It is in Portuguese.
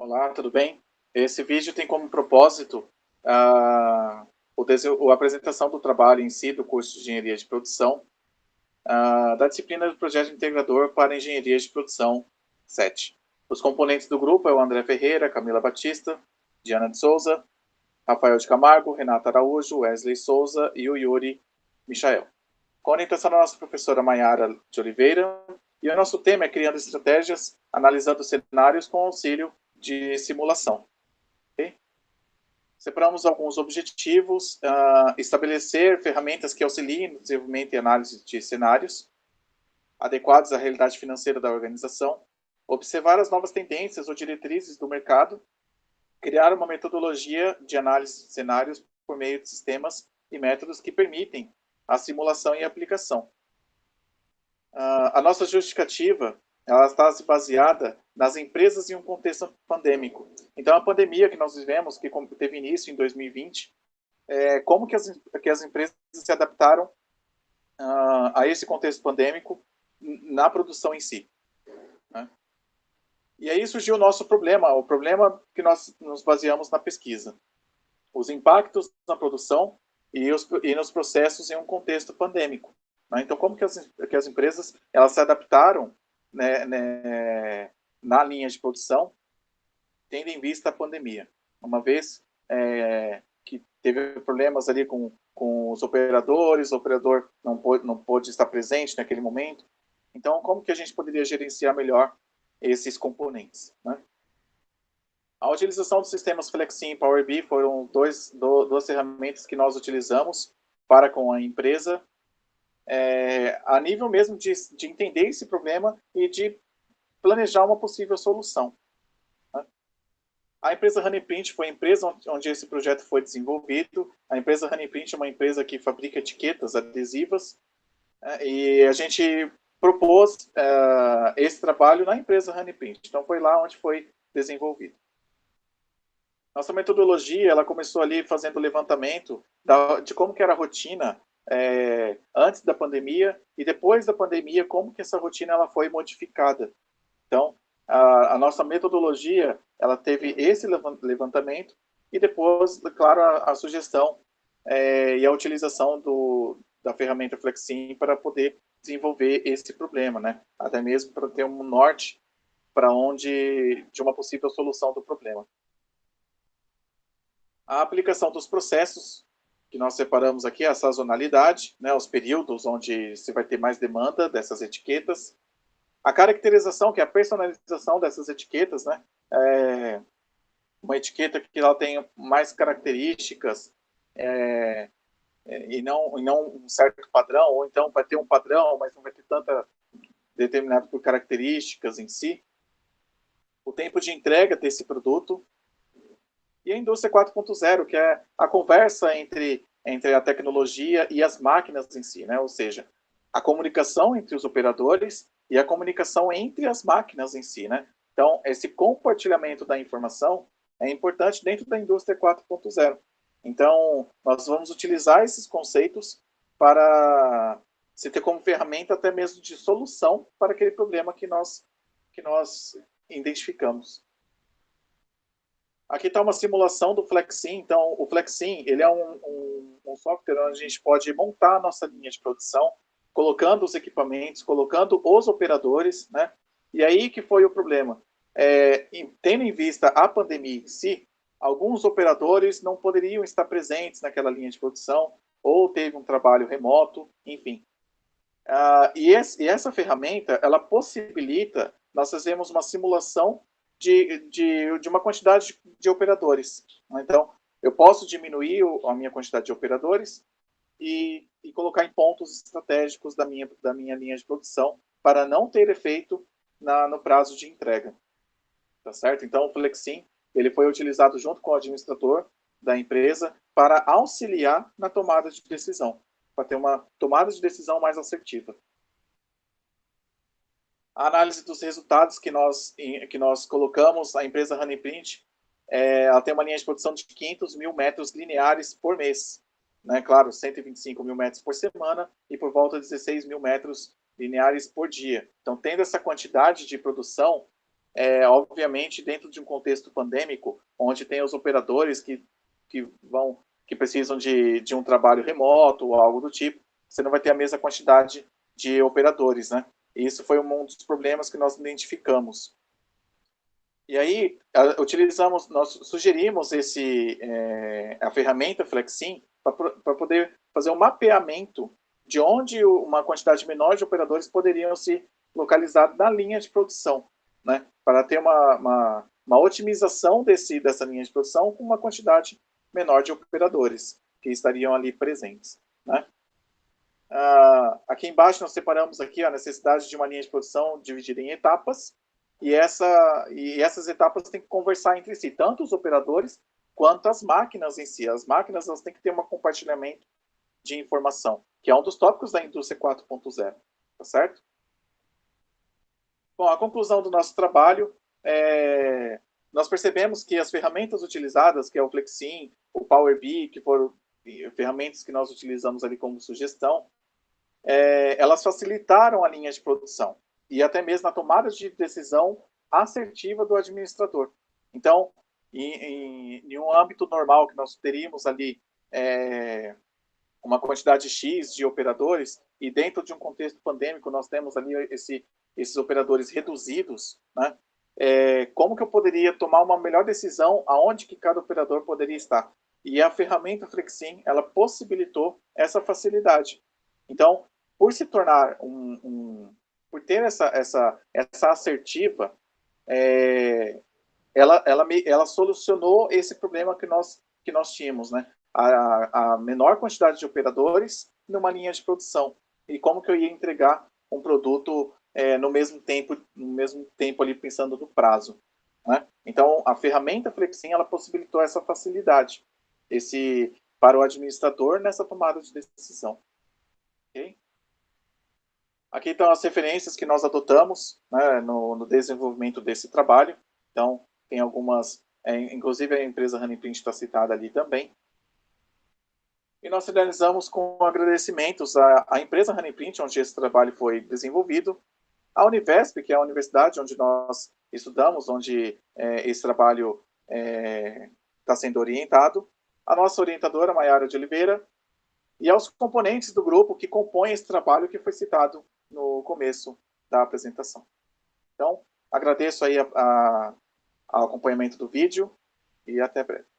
Olá, tudo bem? Esse vídeo tem como propósito a apresentação do trabalho em si do curso de Engenharia de Produção, da disciplina do Projeto Integrador para Engenharia de Produção 7. Os componentes do grupo é o André Ferreira, Camila Batista, Diana de Souza, Rafael de Camargo, Renata Araújo, Wesley Souza e o Yuri Michael. Com a orientação da nossa professora Maiara de Oliveira, e o nosso tema é criando estratégias, analisando cenários com auxílio de simulação. Okay? Separamos alguns objetivos, estabelecer ferramentas que auxiliem no desenvolvimento e análise de cenários adequados à realidade financeira da organização, observar as novas tendências ou diretrizes do mercado, criar uma metodologia de análise de cenários por meio de sistemas e métodos que permitem a simulação e a aplicação. A nossa justificativa ela está baseada nas empresas em um contexto pandêmico. Então, a pandemia que nós vivemos, que teve início em 2020, como que as empresas se adaptaram a esse contexto pandêmico na produção em si. Né? E aí surgiu o nosso problema, o problema que nós nos baseamos na pesquisa. Os impactos na produção e nos processos em um contexto pandêmico. Né? Então, como que as empresas elas se adaptaram na linha de produção, tendo em vista a pandemia. Uma vez que teve problemas ali com os operadores, o operador não pôde estar presente naquele momento. Então, como que a gente poderia gerenciar melhor esses componentes? Né? A utilização dos sistemas Flexim e Power BI foram duas ferramentas que nós utilizamos para com a empresa, a nível mesmo de entender esse problema e de planejar uma possível solução. Né? A empresa Honeyprint foi a empresa onde esse projeto foi desenvolvido. A empresa Honeyprint é uma empresa que fabrica etiquetas adesivas, e a gente propôs esse trabalho na empresa Honeyprint. Então, foi lá onde foi desenvolvido. Nossa metodologia, ela começou ali fazendo o levantamento de como que era a rotina antes da pandemia e depois da pandemia, como que essa rotina ela foi modificada. Então, a nossa metodologia, ela teve esse levantamento e depois, claro, a sugestão e a utilização da ferramenta Flexim para poder desenvolver esse problema, né? Até mesmo para ter um norte de uma possível solução do problema. A aplicação dos processos, que nós separamos aqui, a sazonalidade, né, os períodos onde você vai ter mais demanda dessas etiquetas. A caracterização, que é a personalização dessas etiquetas, né? Uma etiqueta que ela tem mais características e não um certo padrão, ou então vai ter um padrão, mas não vai ter tanta determinado por características em si. O tempo de entrega desse produto. E a indústria 4.0, que é a conversa entre a tecnologia e as máquinas em si, né? Ou seja, a comunicação entre os operadores e a comunicação entre as máquinas em si, né? Então, esse compartilhamento da informação é importante dentro da indústria 4.0. Então, nós vamos utilizar esses conceitos para se ter como ferramenta até mesmo de solução para aquele problema que nós identificamos. Aqui está uma simulação do Flexim. Então, o Flexim ele é um software onde a gente pode montar a nossa linha de produção, colocando os equipamentos, colocando os operadores, né? E aí que foi o problema. Tendo em vista a pandemia em si, alguns operadores não poderiam estar presentes naquela linha de produção, ou teve um trabalho remoto, enfim. E essa ferramenta, ela possibilita nós fazermos uma simulação de uma quantidade de operadores. Então, eu posso diminuir a minha quantidade de operadores e colocar em pontos estratégicos da minha linha de produção para não ter efeito no prazo de entrega. Tá certo? Então, o Flexim ele foi utilizado junto com o administrador da empresa para auxiliar na tomada de decisão, para ter uma tomada de decisão mais assertiva. A análise dos resultados que nós colocamos, a empresa Honeyprint, ela tem uma linha de produção de 500 mil metros lineares por mês. Né? Claro, 125 mil metros por semana e por volta de 16 mil metros lineares por dia. Então, tendo essa quantidade de produção, obviamente, dentro de um contexto pandêmico, onde tem os operadores que precisam de um trabalho remoto ou algo do tipo, você não vai ter a mesma quantidade de operadores, né? E isso foi um dos problemas que nós identificamos. E aí, nós sugerimos a ferramenta Flexim para poder fazer um mapeamento de onde uma quantidade menor de operadores poderiam se localizar na linha de produção, né? Para ter uma otimização dessa linha de produção com uma quantidade menor de operadores que estariam ali presentes, né? Aqui embaixo nós separamos aqui a necessidade de uma linha de produção dividida em etapas, e essas etapas têm que conversar entre si, tanto os operadores quanto as máquinas em si. As máquinas elas têm que ter um compartilhamento de informação, que é um dos tópicos da indústria 4.0, tá certo? Bom, a conclusão do nosso trabalho nós percebemos que as ferramentas utilizadas, que é o Flexim, o Power BI, que foram ferramentas que nós utilizamos ali como sugestão, elas facilitaram a linha de produção e até mesmo a tomada de decisão assertiva do administrador. Então, em um âmbito normal que nós teríamos ali uma quantidade X de operadores, e dentro de um contexto pandêmico nós temos ali esses operadores reduzidos, né? Como que eu poderia tomar uma melhor decisão aonde que cada operador poderia estar? E a ferramenta Flexim, ela possibilitou essa facilidade. Então, por se tornar por ter essa assertiva, ela solucionou esse problema que nós tínhamos, né? A menor quantidade de operadores numa linha de produção. E como que eu ia entregar um produto no mesmo tempo ali pensando no prazo, né? Então, a ferramenta Flexim, ela possibilitou essa facilidade para o administrador nessa tomada de decisão. Okay? Aqui estão as referências que nós adotamos, né, no desenvolvimento desse trabalho. Então, tem algumas, inclusive a empresa Honeyprint está citada ali também. E nós finalizamos com agradecimentos à empresa Honeyprint, onde esse trabalho foi desenvolvido, à Univesp, que é a universidade onde nós estudamos, onde esse trabalho está sendo orientado, a nossa orientadora, Maiara de Oliveira, e aos componentes do grupo que compõem esse trabalho que foi citado no começo da apresentação. Então, agradeço aí ao acompanhamento do vídeo e até breve.